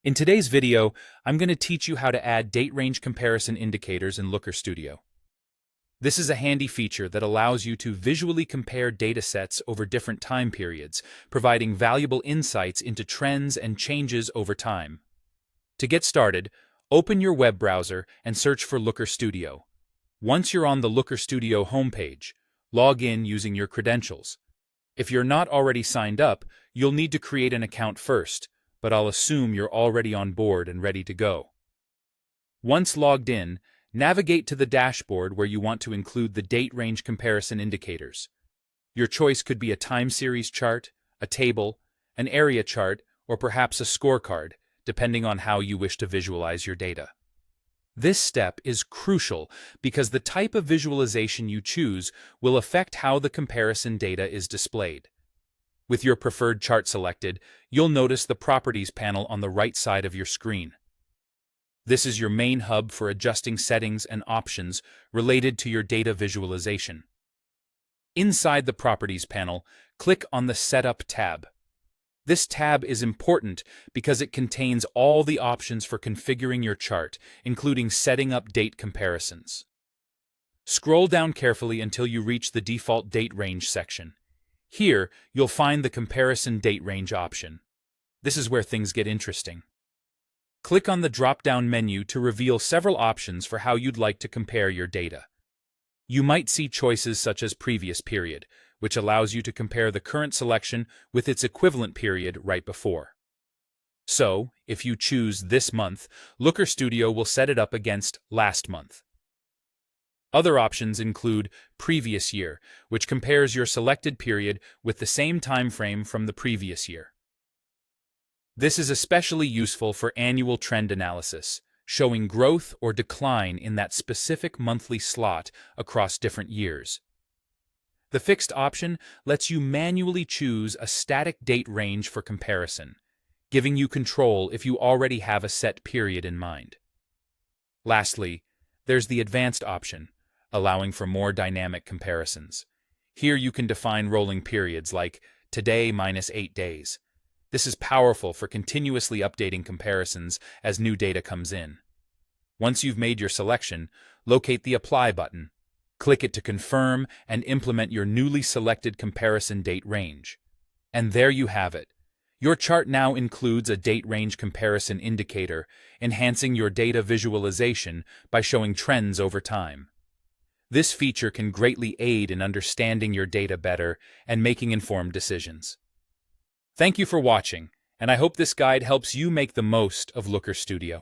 In today's video, I'm going to teach you how to add date range comparison indicators in Looker Studio. This is a handy feature that allows you to visually compare datasets over different time periods, providing valuable insights into trends and changes over time. To get started, open your web browser and search for Looker Studio. Once you're on the Looker Studio homepage, log in using your credentials. If you're not already signed up, you'll need to create an account first, but I'll assume you're already on board and ready to go. Once logged in, navigate to the dashboard where you want to include the date range comparison indicators. Your choice could be a time series chart, a table, an area chart, or perhaps a scorecard, depending on how you wish to visualize your data. This step is crucial because the type of visualization you choose will affect how the comparison data is displayed. With your preferred chart selected, you'll notice the Properties panel on the right side of your screen. This is your main hub for adjusting settings and options related to your data visualization. Inside the Properties panel, click on the Setup tab. This tab is important because it contains all the options for configuring your chart, including setting up date comparisons. Scroll down carefully until you reach the default date range section. Here, you'll find the Comparison Date Range option. This is where things get interesting. Click on the drop-down menu to reveal several options for how you'd like to compare your data. You might see choices such as Previous Period, which allows you to compare the current selection with its equivalent period right before. So, if you choose this month, Looker Studio will set it up against last month. Other options include Previous Year, which compares your selected period with the same time frame from the previous year. This is especially useful for annual trend analysis, showing growth or decline in that specific monthly slot across different years. The Fixed option lets you manually choose a static date range for comparison, giving you control if you already have a set period in mind. Lastly, there's the Advanced option, allowing for more dynamic comparisons. Here you can define rolling periods like today minus 8 days. This is powerful for continuously updating comparisons as new data comes in. Once you've made your selection, locate the Apply button. Click it to confirm and implement your newly selected comparison date range. And there you have it. Your chart now includes a date range comparison indicator, enhancing your data visualization by showing trends over time. This feature can greatly aid in understanding your data better and making informed decisions. Thank you for watching, and I hope this guide helps you make the most of Looker Studio.